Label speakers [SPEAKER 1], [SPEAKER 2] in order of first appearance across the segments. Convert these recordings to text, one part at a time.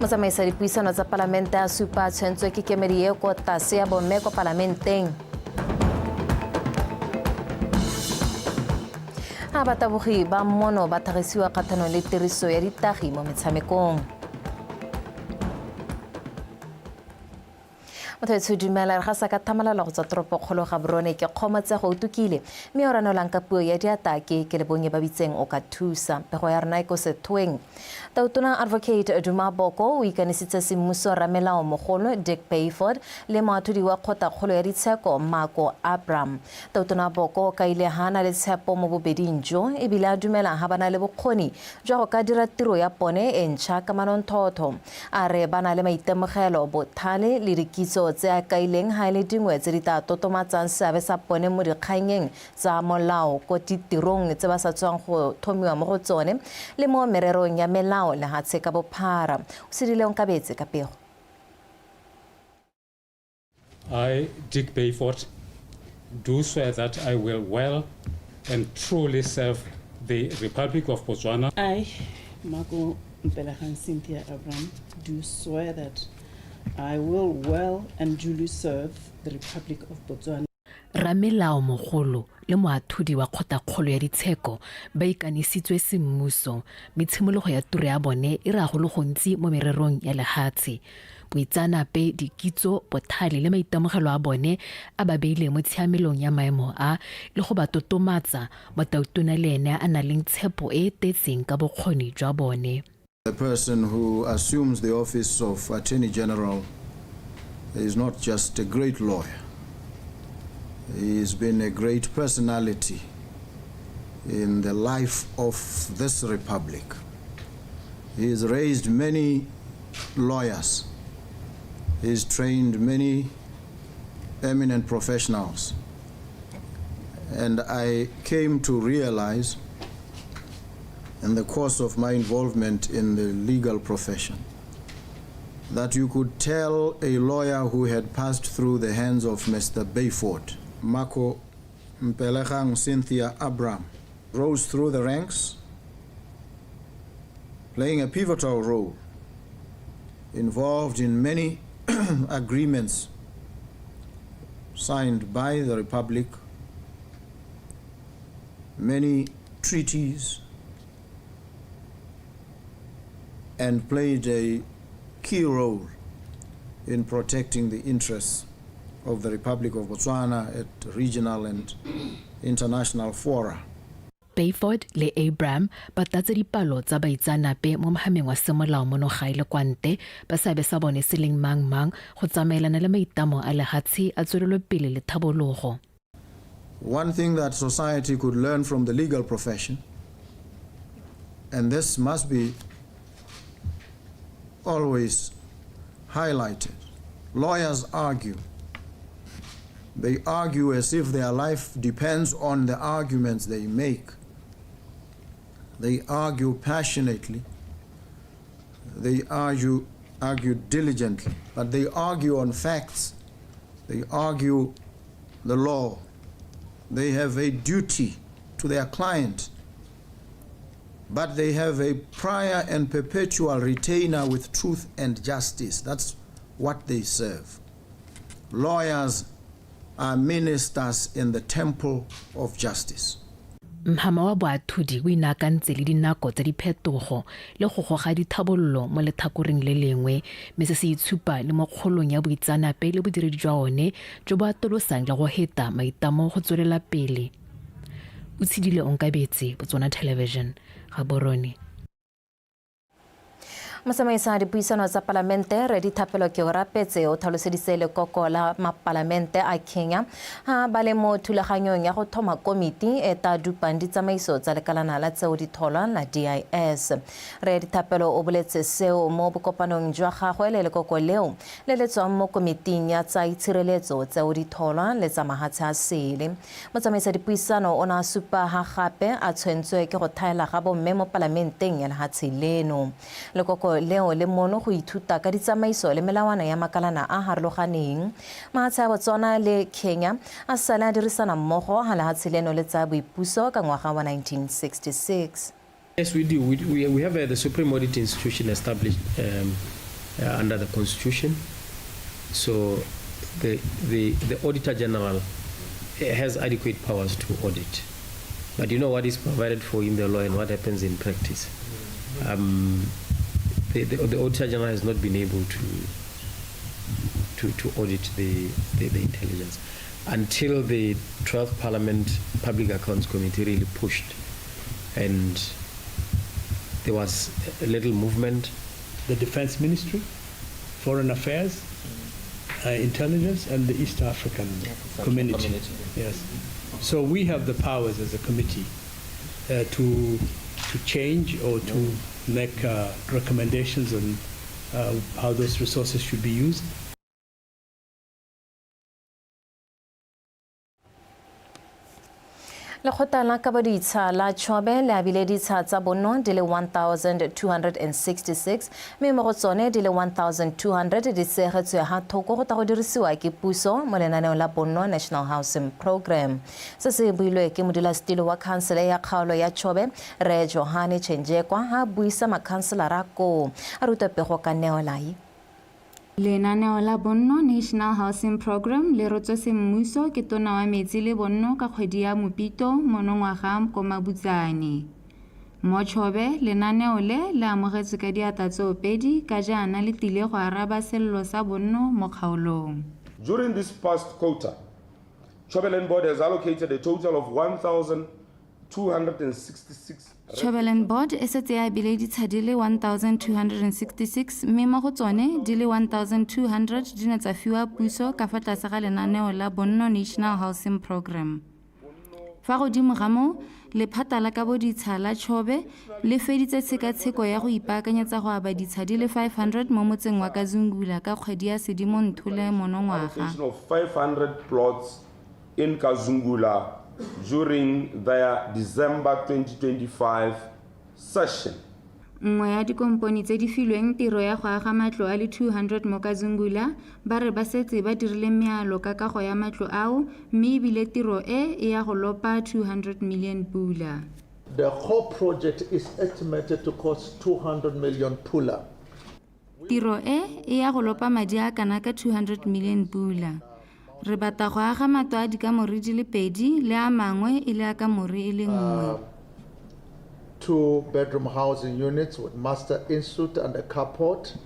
[SPEAKER 1] Motsamaisi wa dipuisano tsa Palamente a supa tshwentswe ke kemedi e ko tlase ya bomme ko Parlamenteng. Batabogi ba mmono ba thagisiwa kgatlhanong le tiriso ya ditagi mo metshamekong. Motho dumela ga sa ka thamalala go tsa toropokgolo Gaborone ke kgomotse go utukile mme o ranolang ka puo ya diatake ke le bonye ba bitseng o ka thusa pego ya rena go setweng. Tautona Advocate Dumaboko o ikanisitse semmuso ramelao mogolo Dick Bayford le moathodi wa kgotakgolo ya ditsheko Mako Abram. Tautona Boko ka ile hana le tshepo mo bobeding jo ebile a dumela ha bana le bokgoni jwa go ka dira tiro ya pone e ntšha ka manonthotho a re bana le maitemogelo bothale le dikitso tse a kaileng ha ile dingwe tse di tla totomatsang seabe sa pone mo dikganyeng tsa molao ko ditirong tse ba sa tswang go thomiwa mo go tsone le mo mererong ya melao le hatshe ka bophara o sedile ka betse ka pego.
[SPEAKER 2] I, Dick Bayford, do swear that I will well and truly serve the Republic of Botswana.
[SPEAKER 3] I, Mako Cynthia Abram, do swear that I will well and duly serve the Republic of Botswana.
[SPEAKER 4] Ramelao mogolo le moathodi wa kgotakgolo ya ditsheko ba ikanisitswe semmuso metshimologo ya tiro ya bone e ra go le gontsi mo mererong ya lehatshe boitsanape dikitso bothale le maitemogelo a bone a ba beile mo tshiamelong ya maemo a le go ba totomatsa motautona le ene a na leng tshepo e tetseng ka bokgoni jwa bone.
[SPEAKER 5] The person who assumes the office of Attorney General is not just a great lawyer. He's been a great personality in the life of this republic. He's raised many lawyers. He's trained many eminent professionals. And I came to realize in the course of my involvement in the legal profession that you could tell a lawyer who had passed through the hands of Mr. Bayford. Mako Cynthia Abram rose through the ranks, playing a pivotal role, involved in many agreements signed by the Republic, many treaties, and played a key role in protecting the interests of the Republic of Botswana at regional and international fora.
[SPEAKER 4] Bayford le Abram ba tatse dipalo tsa baitsanape mo mohameng wa semolao mono ga ile kwante ba sabe sa bone se leng mang go tsamaelana le maitamo a lehatshe a tswelelo pele le thabologo.
[SPEAKER 5] One thing that society could learn from the legal profession, and this must be always highlighted. Lawyers argue. They argue as if their life depends on the arguments they make. They argue passionately. They argue diligently, but they argue on facts. They argue the law. They have a duty to their client, but they have a prior and perpetual retainer with truth and justice. That's what they serve. Lawyers are ministers in the temple of justice.
[SPEAKER 4] Mhama wa boathudi o inakantse le dinako tsa diphetogo le go goga dithabololo mo lethakoreng le lengwe mme se se itshupa le mo kgolong ya boitsanape le bodiredi jwa one jo bo atolosang le go heta maitamo go tswelela pele. O tshidile onkabetse Botswana Television Gaborone.
[SPEAKER 1] Motsamaisi wa dipuisano tsa Palamente re dithapelo ke o rapetse o tlhaloseditse lekoko la mapalamente a Kenya ha ba le mo thulaganyong ya go thoma komiti e ta dupang ditsamaiso tsa lekalana la tseo di tholwa la DIS. Re dithapelo o boletse seo mo bokopanong jwa gagwe le lekoko leo le le tswang mo komiting ya tsa itshireletso tseo di tholwa le tsa mahatshe a sele. Motsamaisi wa dipuisano o na supa ha gape a tshwentswe ke go thaela ga bomme mo parlamenteng ya lehatshe leno. Lekoko leo le mono go ithuta ka ditsamaiso le melawana ya makalana a harologaneng. Mahatshe a Botswana le Kenya a sala dirisana mmogo ha lehatshe leno le tsa boipuso ka ngwaga wa 1966.
[SPEAKER 6] Yes, we do. We have the Supreme Audit Institution established under the Constitution. So the Auditor General has adequate powers to audit. But you know what is provided for in the law and what happens in practice. The Auditor General has not been able to audit the intelligence until the 12th Parliament Public Accounts Committee really pushed, and there was a little movement.
[SPEAKER 7] The Defense Ministry, Foreign Affairs, Intelligence, and the East African community. Yes. So we have the powers as a committee to change or to make recommendations on how those resources should be used.
[SPEAKER 1] Lekgotla la Kabaditsha la Chobe le abile ditsha tsa bonno di le 1266 mme mo go tsone di le 1200 di segetswe ha thoko go ta go dirisiwa ke puso mo lenaneo la bonno National Housing Program. Se se builwe ke modulasetilo wa khansele ya kgaolo ya Chobe Re Johane Chenjekwa ha buisa makhanselara ko a ruta pego ka neolai.
[SPEAKER 8] Lenaneo la bonno National Housing Program le rotswe semmuso ke tona wa metsi le bonno ka kgwedi ya Mopito monongwaga ko Mabutsane. Mo Chobe lenaneo le amogetswe ka diata tse pedi ka jaana le tile go araba sello sa bonno mo kgaolong.
[SPEAKER 9] During this past quota, Chobeland Board has allocated a total of 1,266.
[SPEAKER 8] Chobeland Board e setse ya abile ditsha di le 1266 mme mo go tsone di le 1200 di ne tsa fiwa puso ka fa tlase ga lenaneo la bonno National Housing Program. Fa godimo ga moo lephata la Kaboditsha la Chobe le feditse tshekatsheko ya go ipaakanyetsa go aba ditsha di le 500 mo motseng wa Kazungula ka kgwedi ya Sedimonthole monongwaga.
[SPEAKER 9] 500 plots in Kazungula during their December 2025 session.
[SPEAKER 8] Nngwe ya dikomponi tse di filweng tiro ya go aga matlo a le 200 mo Kazungula ba re ba setse ba dirile mealo ka kago ya matlo ao mme ebile tiro e ya go lopa 200 million pula.
[SPEAKER 10] The whole project is estimated to cost 200 million pula.
[SPEAKER 8] Tiro e ya go lopa madi a kana ka 200 million pula. Re bata go aga matlo a dikamore di le pedi le a mangwe e le a kamore e le nngwe.
[SPEAKER 10] 2-bedroom housing units with master institute and a carport.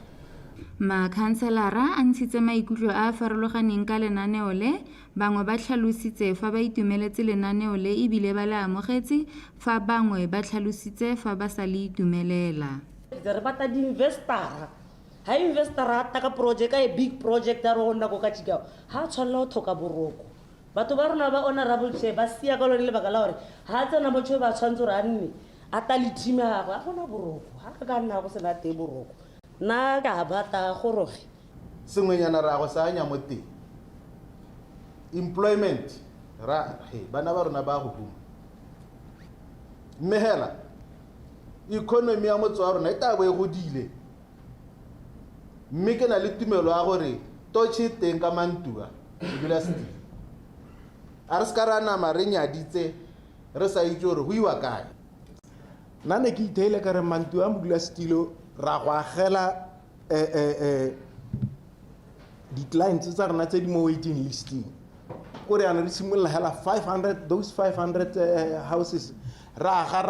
[SPEAKER 8] Makhanselara a ntshitse maikutlo a farologaneng ka lenaneo le, bangwe ba tlhalositse fa ba itumeletse lenaneo le ebile ba le amogetse, fa bangwe ba tlhalositse fa ba sa le itumelela.
[SPEAKER 11] Re bata di investor. Ha investor a ta ka project a big project a rona go ka tshika. Ha tshwanela go thoka boroko. Batho ba rona ba honorable che ba sia ka lone le baka la hore ha tsena mo tsho ba tshwantse re a nne a ta le team ya go a gona boroko ha ka nna go sena te boroko na ka bata goroge
[SPEAKER 10] Sengwenyana ra go sa nya mo teng. Employment ra bana ba rona ba go huma. Mmehela economy ya motso wa rona e ta bo e godile. Mme ke na le tumelo ya gore totse teng ka mantua dula sti. A re skarana mare nyaditse re sa itse gore go iwa kae.
[SPEAKER 12] Nane ke ithele ka re mantua mo dula stilo ra go agela di clients tsa rena tse di mo waiting listing. Kore ana re simolola hela 500 those 500 houses ra ga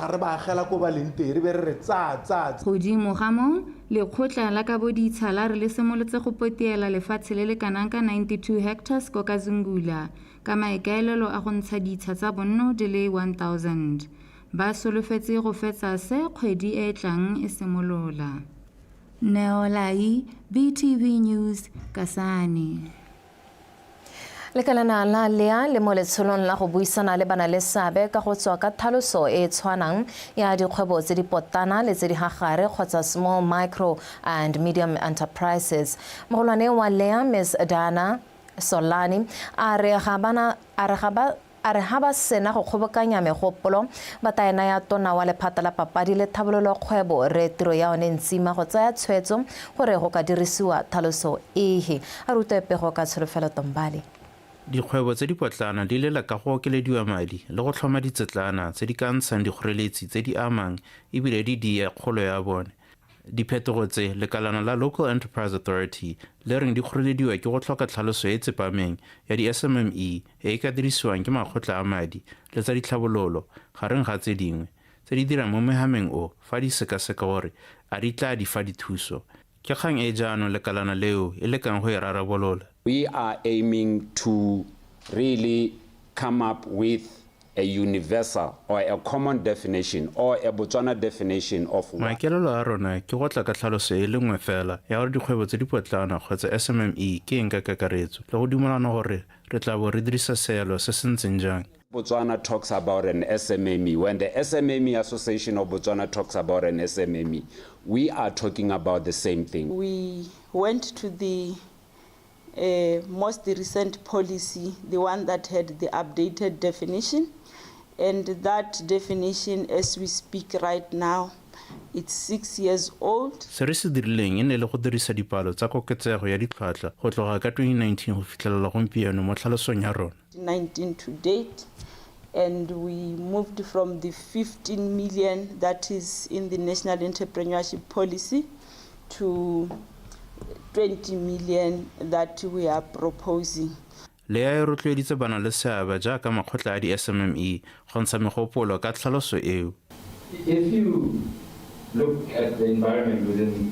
[SPEAKER 12] re ba agela ko ba lente re be re tsa.
[SPEAKER 8] Godimo ga mo lekgotla la Kaboditsha la re le semoletse go potiela lefatshe le le kanaka 92 hectares ko Kazungula ka maikaelelo a go ntsha ditsha tsa bonno di le 1000. Ba solofetse go fetsa se kgwedi e tlang e simolola. Neolai, BTV News, Kasane.
[SPEAKER 1] Lekalana la lea le mo letsholong la go buisana le bana le seabe ka go tswa ka tlhaloso e tshwanang ya dikgwebo tse di potana le tse di gagare kgotsa small, micro and medium enterprises. Mogolwane wa lea Ms. Dana Solani a re ha ba sena go kgobokanya megopolo ba taena ya tona wa lephata la papadi le thabololo kgwebo re tiro ya one ntsima go tsaya tshwetso gore go ka dirisiwa tlhaloso ehe a ruta pego ka tsholofelo Tombali.
[SPEAKER 13] Dikgwebo tse di potlana di lela ka go okelediwa madi le go tlhoma ditsetlana tse di ka ntshang dikgoreletsi tse di amang ebile di dia kgolo ya bone. Diphetogo tse lekalana la Local Enterprise Authority le reng di kgorelediwa ke go tlhoka tlhaloso e tsepameng ya di SMME e ka dirisiwang ke makgotla a madi le tsa ditlhabololo gareng ga tse dingwe tse di dirang mo mehameng o fa di sekaseka gore a di tla di fa dithuso. Ke kgang e jaanong lekalana leo e lekang go e rarabolola.
[SPEAKER 14] We are aiming to really come up with a universal or a common definition or a Botswana definition of what.
[SPEAKER 13] Maikaelelo a rona ke go tla ka tlhaloso e le nngwe fela ya gore dikgwebo tse di potlana kgotsa SMME ke eng ka kakaretso le go dumelana gore re tla bo re dirisa seelo se se ntseng jang.
[SPEAKER 14] Botswana talks about an SMME. When the SMME Association of Botswana talks about an SMME, we are talking about the same thing.
[SPEAKER 15] We went to the most recent policy, the one that had the updated definition, and that definition, as we speak right now, it's 6 years old.
[SPEAKER 13] Se re se dirileng e ne le go dirisa dipalo tsa koketsego ya ditlhwatlhwa go tloga ka 2019 go fitlhelela gompieno mo tlhalosong ya rona.
[SPEAKER 15] 19 to date, and we moved from the 15 million that is in the National Entrepreneurship Policy to 20 million that we are proposing.
[SPEAKER 13] Le ya e rotloeditse bana le seabe jaaka makgotla a di SMME go ntsha megopolo ka tlhaloso eo.
[SPEAKER 16] If you look at the environment within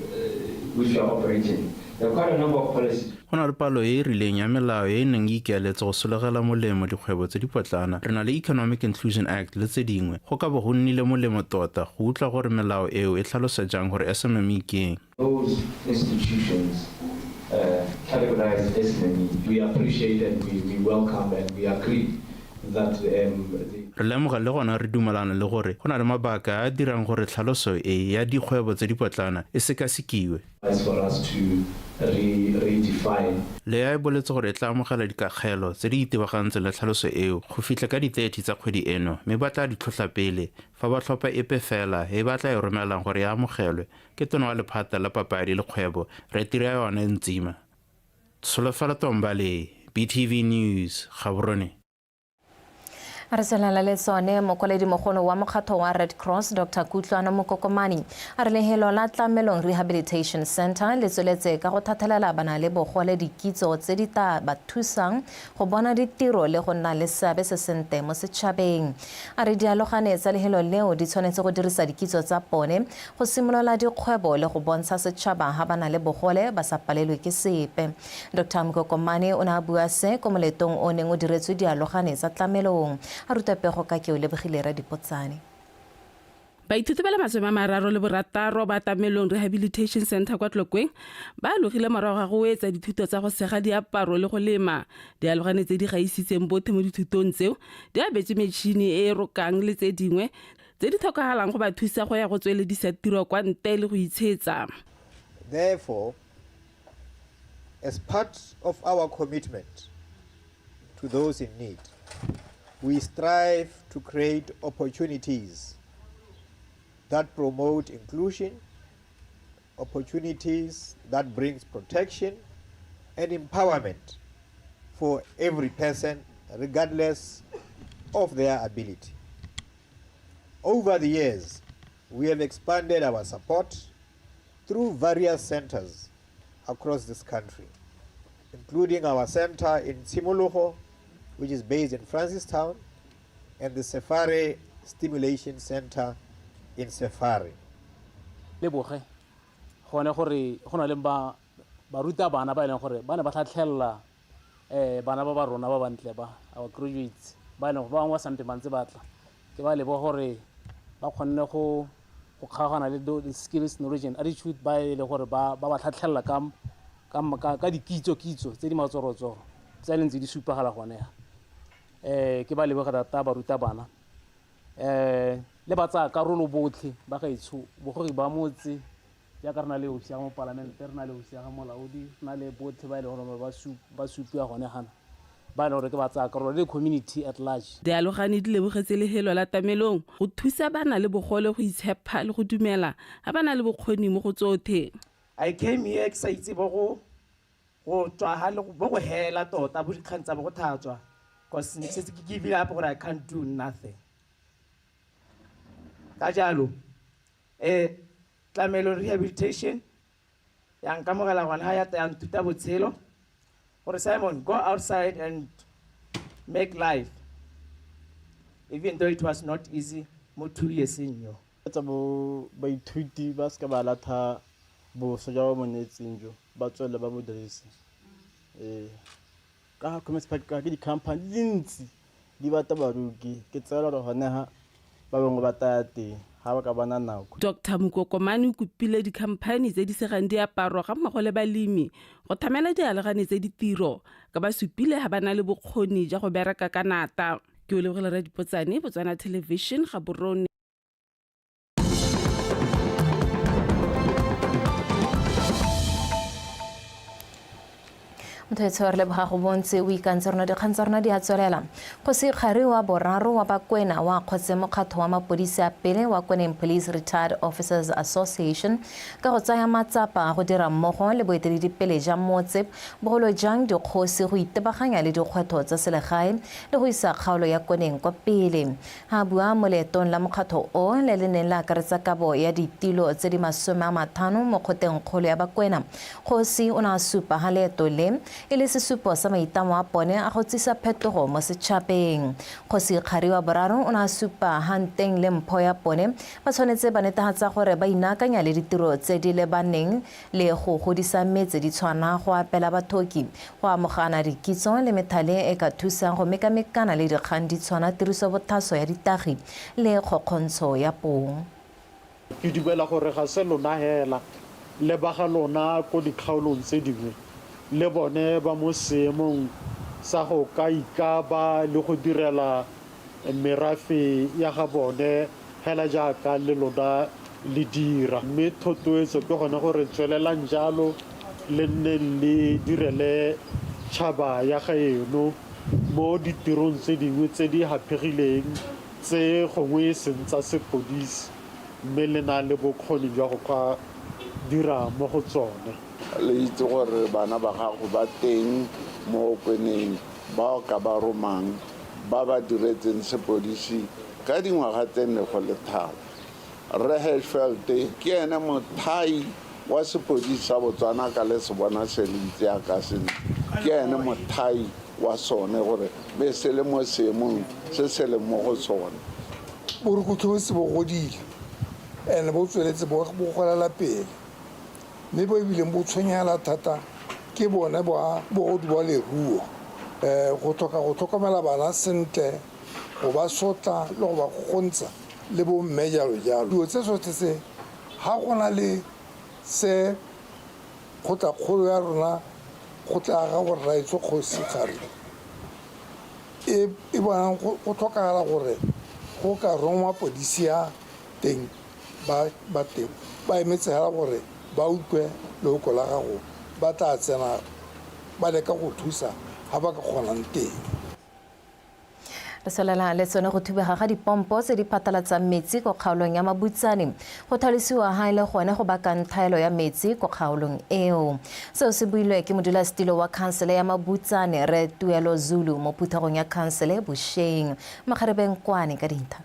[SPEAKER 16] which you are operating, there are quite a number of policies.
[SPEAKER 13] Go na le palo e e rileng ya melao e e neng e ikaeletse go sologela molemo dikgwebo tse di potlana. Re na le Economic Inclusion Act le tse dingwe. Go ka bo go nnile molemo tota go utlwa gore melao eo e tlhalosa jang gore SMME ke eng.
[SPEAKER 16] Those institutions categorized SMME, we appreciate and we welcome and we agree that
[SPEAKER 13] re lemoga le gona re dumelana le gore go na le mabaka a dirang gore tlhaloso e ya dikgwebo tse di potlana e sekasekiwe.
[SPEAKER 16] For us to redefine.
[SPEAKER 13] Le ya e boletse gore e tla amogela dikagelo tse di itebagantseng le tlhaloso eo go fitlha ka di-30 tsa kgwedi eno mme ba tla di tlhotlha pele fa ba tlhopha epe fela e ba tla e romelang gore e amogelwe ke tona wa lephata la papadi le kgwebo re tira yona e ntsima. Solofela Tombale, BTV News, Gaborone.
[SPEAKER 1] Re selala le tsone mokwaledi mogolo wa mokgatlho wa Red Cross Dr. Kutlwana Mokokomane a re lehelo la Tlamelong Rehabilitation Center le tsweletse ka go thathelela bana le bogole dikitso tse di tla ba thusang go bona ditiro le go nna le seabe se sente mo setšhabeng. A re dialogane tsa lehelo leo di tshwanetse go dirisa dikitso tsa bone go simolola dikgwebo le go bontsha setšhaba ha bana le bogole ba sa palelwe ke sepe. Dr. Mokokomane o ne a bua se ko moletong o neng o diretswe dialogane tsa Tlamelong. A ruta pego ka ke o lebogile ra Botswana.
[SPEAKER 17] Baithuti ba le 36 ba Tlamelong Rehabilitation Center kwa Tlokweng ba logile morago ga go etsa dithuto tsa go sega diaparo le go lema. Dialogane tse di gaisitseng bothe mo dithutong tseo di abetse metšhini e rokang le tse dingwe tse di tlhokagalang go ba thusa go ya go tsweledisa tiro kwa ntle le go itshetsa.
[SPEAKER 18] Therefore, as part of our commitment to those in need, we strive to create opportunities that promote inclusion, opportunities that brings protection and empowerment for every person regardless of their ability. Over the years, we have expanded our support through various centers across this country, including our center in Tshimologo, which is based in Francistown, and the Safari Stimulation Center in Safari.
[SPEAKER 19] Leboge gone gore go na le ba ruta bana ba ileng gore ba ne ba tlhatlhella bana ba rona ba bantle ba our graduates ba ne ba ngwa sampe mantse batla ke ba lebo gore ba kgonne go kgagana le skills knowledge and attitude ba ile gore ba tlhatlhella ka dikitso tse di matsorotsoro tsa lentse di supagala gone ya ke ba lebo ga ta ba ruta bana le ba tsa karolo botlhe ba ga itsho bogori ba motse ya ka rena le o sia mo parliament rena le o sia ga molaodi na le botlhe ba ile gore ba supia gone gana ba le gore ke ba tsa karolo le community at large.
[SPEAKER 17] Dialogane di lebogetse lehelo la Tlamelong go thusa bana le bogole go itshepa le go dumela ha bana le bokgoni mo go tsothe.
[SPEAKER 20] I came here ke sa itse go tswa ha le go hela tota bo dikgantsa bo go thatswa because ne se ke give up gore I can't do nothing. Ka jalo tlamelo rehabilitation yang kamogela gona ha ya ta yang tuta botshelo gore Simon go outside and make life even though it was not easy mo 2 years in yo
[SPEAKER 21] tsa bo baithuti ba ska ba latha bo so ja mo netseng jo ba tswela ba modirisi ka commerce park ka di company dintsi di bata baruki ke tsela re hona ha ba bangwe ba tate ha ba ka bana nako.
[SPEAKER 17] Dr. Mukokomane o kopile dikhamphani tse di segang diaparo ga mmogo le balemi go thamela dialagane tse ditiro ka ba supile ha ba na le bokgoni ja go bereka ka nata. Ke o lebogela Rehabilitation, Botswana Television, Gaborone.
[SPEAKER 1] Mthetsore le bga go bontse o ikantse rona dikgang tsa rona di a tswelela go se kgare wa boraro wa bakwena wa kgotse mokgatho wa mapodisa pele wa Kweneng Police Retired Officers Association ka go tsaya matsapa go dira mmogo le boeteledipele ja motse bogolo jang dikgosi go itebaganya le dikgwetho tsa selegae le go isa kgaolo ya Kweneng kwa pele ha bua mo leetong la mokgatho o le le neng la akaretsa kabo ya ditilo tse di 50 mo kgoteng kgolo ya bakwena kgosi o na supa ha leeto le e le sesupo sa maitamo a pone a go tsisa phetogo mo setšhabeng kgosi kgari wa boraro o na supa hanteng le mpho ya pone ba tshwanetse ba netefatsa gore ba inakanya le ditiro tse di lebaneng le go godisa metse di tshwana go apela bathoki go amogana dikitso le methale e ka thusang go mekamekana le dikgang di tshwana tiriso bothaso ya ditagi le kgokgontsho ya pong.
[SPEAKER 22] Ke dumela gore ga se lona hela le ba ga lona ko dikgaolong tse dingwe le bone ba mo seemong sa go ka ikaba le go direla merafe ya ga bone hela jaaka le lona le dira mme thotloetso ke gone gore tswelelang jalo le nne le direle tšhaba ya gaeno mo ditirong tse dingwe tse di hapegileng tse gongwe e seng tsa sepodisi mme le na le bokgoni jwa go ka dira mo go tsone.
[SPEAKER 23] Le itse gore bana ba gago ba teng mo Kweneng ba ka ba romang ba ba diretseng sepodisi ka dingwaga tse 4 le 3. Rehabilitation ke ene mothai wa sepodisi sa Botswana ka le SETSWANA se lentse ya ka sene ke ene mothai wa sone gore be se le mo seemong se se le mo go sone
[SPEAKER 24] boroko ke se bo godile ene bo tsweletse bo golela pele mme bo ebile bo tshwenyela thata ke bone ba leruo go tlhokomela bana sentle go ba sotla le go ba gontsha le bo mme jalo dilo tse sotlhe se ga go na le se kgotla ya rona go tla ga gore ra itse kgosi kgare e bonang go tlhokagala gore go ka rongwa podisi ya teng ba teng ba emetse hela gore ba utlwe loko la gago ba tla tsena ba leka go thusa ga ba ka kgonang teng.
[SPEAKER 1] Re solela le tsone go thubega ga dipompo tse di phatalatsang metsi ko kgaolong ya Mabutsane go thalisiwa ha ile gone go baka nthaelo ya metsi ko kgaolong eo seo se builwe ke modulasetilo wa khansele ya Mabutsane Re Tuelo Zulu mo phuthegong ya khansele Bosheng Makgarebeng Kwane ka dintlha.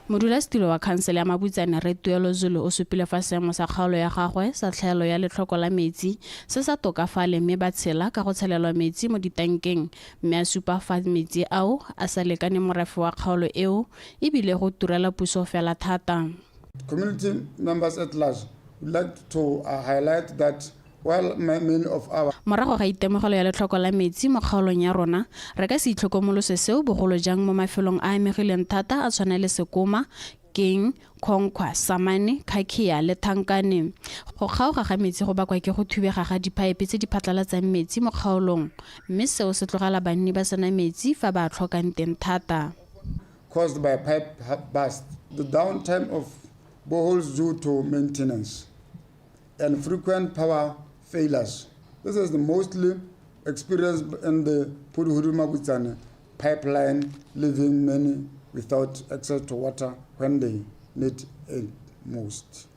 [SPEAKER 25] Modulasetilo wa khansele ya Mabutsane Re Tuelo Zulu o supile fa seemo sa kgaolo ya gagwe sa tlhaelo ya letlhoko la metsi se sa tokafale mme ba tshela ka go tshelelwa metsi mo ditankeng mme a supa fa metsi ao a sa lekane morafe wa kgaolo eo ebile go turela puso fela thata.
[SPEAKER 26] Community members at large would like to highlight that while many of our
[SPEAKER 25] morago ga itemogelo ya letlhoko la metsi mo kgaolong ya rona re ka se itlhokomolose seo bogolo jang mo mafelong a amegileng thata a tshwana le Sekoma, King, Khonkwa, Samane, Khakhia le Thankane. Go kgaoga ga metsi go bakwa ke go thubega ga dipipe tse di phatlalatsang metsi mo kgaolong mme seo se tlogela banni ba sena metsi fa ba tlhokang teng thata.
[SPEAKER 26] Caused by pipe burst, the downtime of boreholes due to maintenance and frequent power failures. This is the mostly experienced in the Mabutsane pipeline, leaving many without access to water when they need it most.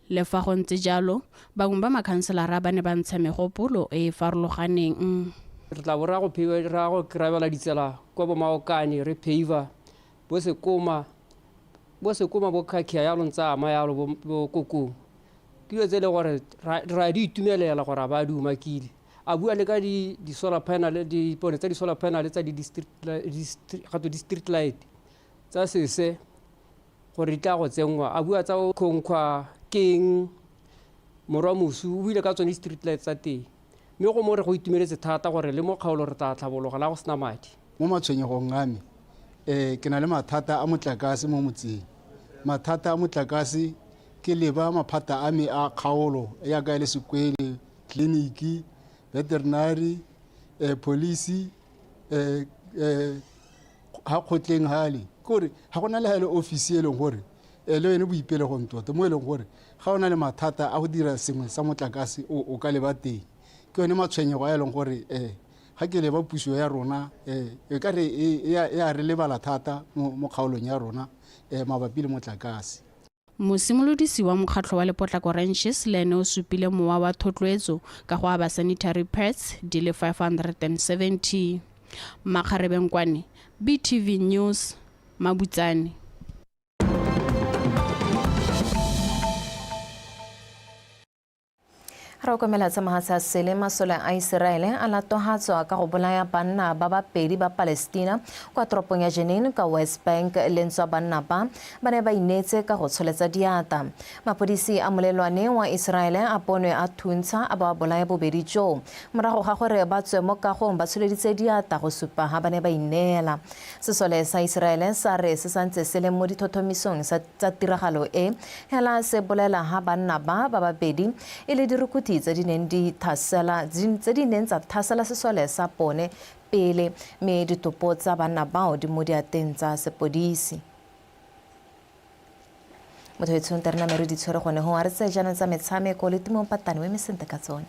[SPEAKER 25] Le fa go ntse jalo bangwe ba makhanselara ba ne ba ntsha megopolo e farologaneng.
[SPEAKER 27] Re tla bora go pheiwa ra go krabela ditsela kwa bo Maokane re pheiva bo Sekoma
[SPEAKER 2] bo sekoma bo khakhia ya lontsa ama ya lo bo kokong ke yo tsele gore ra di itumelela gore ba di umakile a bua le ka di solar panel di pone tsa di solar panel tsa di district light tsa sese gore tla go tsengwa a bua tsa Konkhwa King Moramusu o buile ka tsone street light tsa teng mme go mo re go itumeletse thata gore le mo kgaolo re tla tlhabologa la go sena madi
[SPEAKER 3] mo matshwenyegong a me ke na le mathata a motlakase mo motseng mathata a motlakase ke leba maphata a me a kgaolo ya ka le sekwele kliniki veterinary police ha khotleng hale gore ha gona le hale office e leng gore le wena boipele go ntota mo e leng gore ga ona le mathata a go dira sengwe sa motlakase o ka leba teng ke yone matshwenyego a e leng gore ga ke leba puso ya rona e ka re e re lebala thata mo kgaolong ya rona mabapi le motlakase
[SPEAKER 25] mosimolodisi wa mokgatlho wa lepotlako ranches le ene o supile mowa wa thotloetso ka go aba sanitary pads di le 570 Makgarebenkwane BTV News Mabutsane
[SPEAKER 1] Ra komela tsa mahatsa sele masole a Israel a latohatswa ka go bolaya banna ba bapedi ba Palestina kwa toropong ya Jenin ka West Bank lentswa banna ba ne ba inetse ka go tsholetsa diata mapodisi a molelwane wa Israel a ponwe a thuntsha a ba bolaya bobedi jo morago ga gore ba tswe mo kagong ba tsholeditse diata go supa ha ba ne ba inela sesole sa Israel sa re se santse se le mo dithothomisong tsa tiragalo e hela se bolela ha banna ba babedi e le dirukuthi tse di neng tsa thasela sesole sa pone pele me ditopo tsa banna bao di mo diateng tsa sepodisi motho e tshonterna me re di tshwere gone ho a re tse jana tsa metshameko le timong patane we mesente ka tsone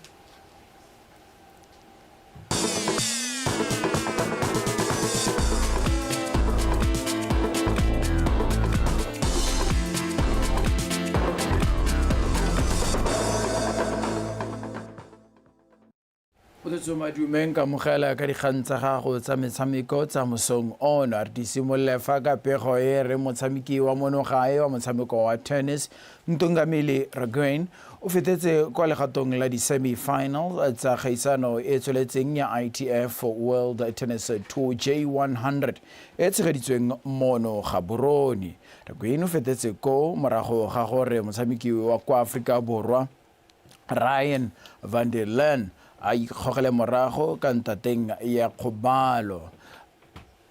[SPEAKER 4] Madumeng ka mogela ka dikgang tsa gago tsa metshameko tsa mosong ono re di simolola fa ka pego e re motshameki wa monogae wa motshameko wa tennis Ntungamili Raghain o fetetse kwa legatong la di-semi-finals tsa kgaisano e tsweletseng ya ITF World Tennis Tour J100 e tshegeditsweng mono Gaborone Raghain o fetetse ko morago ga gore motshameki wa kwa Afrika Borwa Ryan van der Len a ikgogele morago ka ntateng ya kgobalo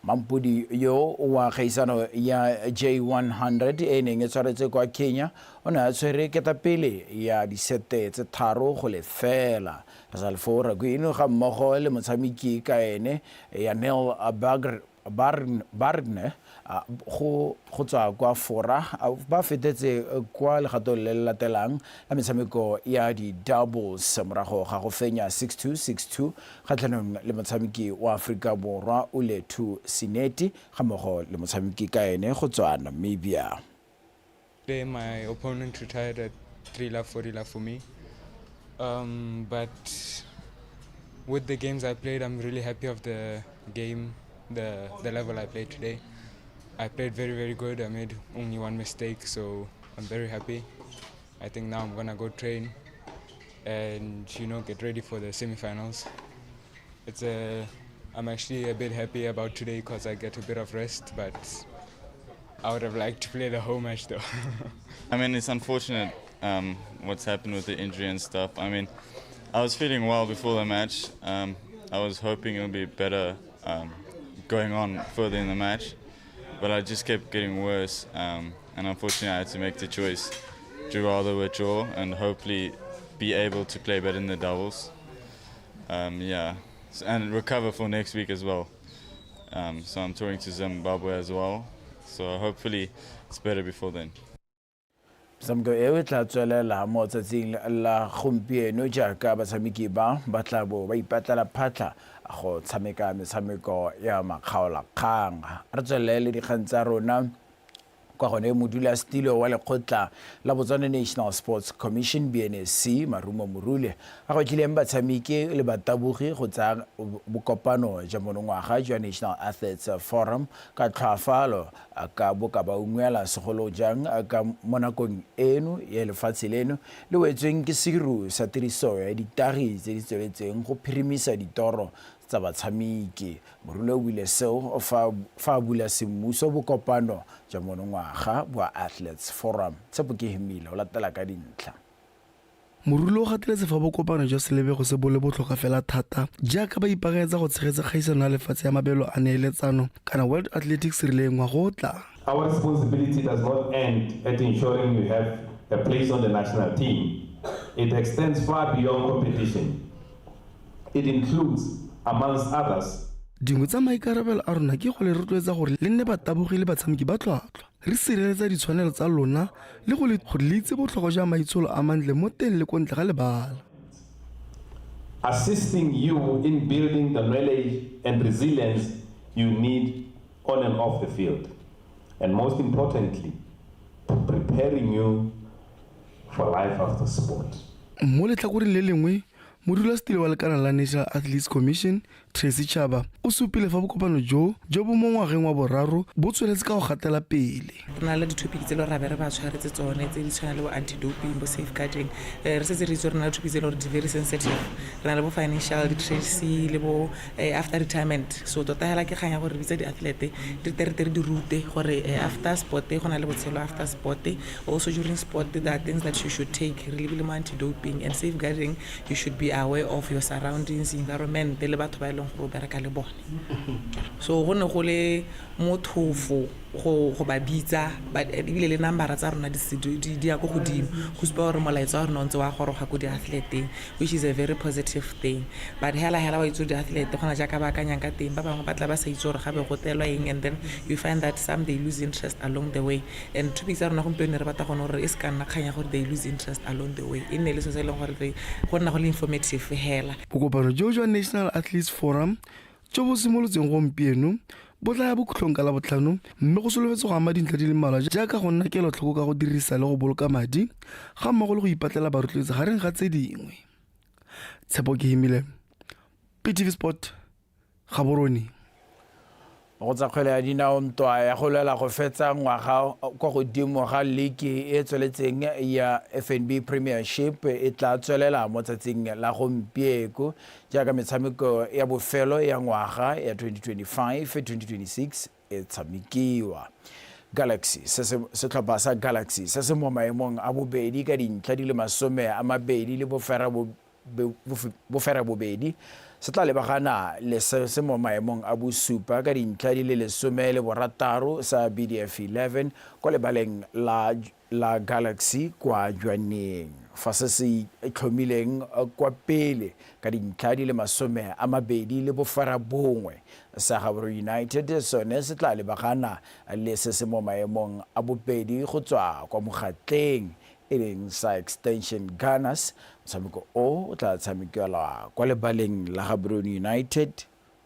[SPEAKER 4] mampudi yo wa kgaisano ya J100 e neng e tshwaretse kwa Kenya o ne a tshwere ketapele ya disete tse 3-0 Salfo Raghain ga mmogo le motshameki ka ene ya Neil Bargne go tswa kwa fora ba fetetse kwa legato le latelang la metshameko ya di-doubles morago ga go fenya 6-2 6-2 kgatlhanong le motshameki wa Afrika Borwa Ulethu Sineti ga mmogo le motshameki ka ene go tswa Namibia.
[SPEAKER 5] Today my opponent retired at 3-love 4-love for me, but with the games I played I'm really happy of the game, the level I played today. I played very, very good. I made only one mistake, so I'm very happy. I think now I'm gonna go train and get ready for the semi-finals. I'm actually a bit happy about today because I get a bit of rest, but I would have liked to play the whole match though.
[SPEAKER 6] I mean, it's unfortunate what's happened with the injury and stuff. I mean, I was feeling well before the match. I was hoping it would be better going on further in the match. But I just kept getting worse, and unfortunately I had to make the choice to rather withdraw and hopefully be able to play better in the doubles. And recover for next week as well. So I'm touring to Zimbabwe as well, so hopefully it's better before then.
[SPEAKER 4] Samgo e tla tswelela mo tsatsing la gompieno jaaka batshameki ba batlabo ba ipatlela phatla go tshameka metshameko ya makgaola kgang re tswelele dikgang tsa rona kwa gone modulasetilo wa lekgotla la Botswana National Sports Commission BNSC Marumo Murule a go tlileng batshameki le batabogi go tsaya bokopano jwa monongwaga jwa National Athletes Forum ka tlhoafalo ka boka ba ungwela segolo jang ka mo nakong eno ya lefatshe leno le wetsweng ke seru sa tiriso ya ditagi tse di tsweletseng go phirimisa ditoro tsa batshameki. Morule o buile seo fa bula semmuso bokopano jwa monongwaga bwa Athletes Forum. Tshepo ke hemile o latela ka dintlha.
[SPEAKER 7] Morule o gateletse fa bokopano jwa selebego se bole botlhokwa fela thata jaaka ba ipakaetsa go tshegetsa kgaisano ya lefatshe ya mabelo a neeletsano kana World Athletics Relay ngwaga tla.
[SPEAKER 8] Our responsibility does not end at ensuring we have a place on the national team. It extends far beyond competition. It includes, amongst others,
[SPEAKER 7] dingwe tsa maikarabelo a rona ke go le rotloetsa gore le nne batabogi le batshameki ba tlhotlhwa re sireletsa ditshwanelo tsa lona le go le itse botlhokwa jwa maitsholo a mantle mo teng le kontle ga lebala.
[SPEAKER 8] Assisting you in building the knowledge and resilience you need on and off the field, and most importantly, preparing you for life after sport.
[SPEAKER 7] Mo letlhakoreng le lengwe modulasetilo wa lekala la National Athletes Commission Tracy Chaba o supile fa bokopano jo bo mo ngwageng wa boraro bo tsweletse ka go gatela pele.
[SPEAKER 9] Re na le dithopic tse le ra ba tshwaretse tsone tse di tshwana le bo anti-doping bo safeguarding re se re itse re na le dithopic tse le di very sensitive re na le bo financial literacy le bo after retirement so tota hela ke ganya gore re bitsa di-athlete di rute gore after sport go na le botshelo after sport, also during sport there are things that you should take really mo anti-doping and safeguarding. You should be aware of your surroundings, environment le batho ba e leng go bereka le bone. So go ne go le mothofo go ba bitsa but ebile le number tsa rona di ya go godimo go supa gore molaetsa wa rona ntse wa goroga go di-athlete which is a very positive thing. But hela wa itse di-athlete gona jaaka ba akanyang ka teng ba bangwe ba tla ba sa itse gore gabe go telwa eng and then you find that some they lose interest along the way and topics tsa rona gompieno re batla gone gore e se ka nna kganya gore they lose interest along the way e nne le se se leng gore go nna go le informative hela.
[SPEAKER 7] Bokopano jo jwa National Athletes Forum jo bo simolotseng gompieno bo tla ya bokhutlong ka la botlhano mme go solofetse go ama dintlha di le mmalwa jaaka go nna kelotlhoko ka go dirisa le go boloka madi ga mmogo le go ipatlela barotloetsi gareng ga tse dingwe. Tshepo ke hemile PTV Sport Gaborone.
[SPEAKER 4] Go tsa kgwele ya dinao ntwa ya go lwela go fetsa ngwaga kwa godimo ga league e tsweletseng ya FNB Premiership e tla tswelela mo tsatsing la gompieko jaaka metshameko ya bofelo ya ngwaga ya 2025-2026 e tshamekiwa. Galaxy setlhopha sa Galaxy se se mo maemong a bobedi ka dintlha di le 20 le bofera bobedi se tla lebagana le se mo maemong a bosupa ka dintlha di le 16 sa BDF 11 kwa lebaleng la Galaxy kwa Jwaneng fa se se tlhomileng kwa pele ka dintlha di le 20 le bofera bongwe sa Gaborone United sone se tla lebagana le se mo maemong a bobedi go tswa kwa mogatleng e leng sa Extension Gunners. Motshameko o tla tshamekelwa kwa lebaleng la Gaborone United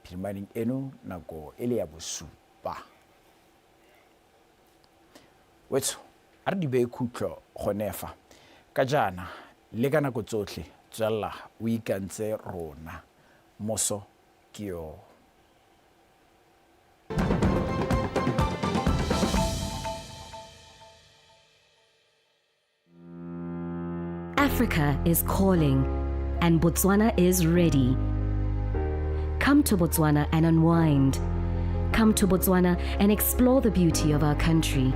[SPEAKER 4] phirimaneng eno nako e le ya bosupa. Wetso a re di be khutlo gonefa ka jana le ka nako tsotlhe tswalla o ikantse rona moso ke yo.
[SPEAKER 10] Africa is calling, and Botswana is ready. Come to Botswana and unwind. Come to Botswana and explore the beauty of our country.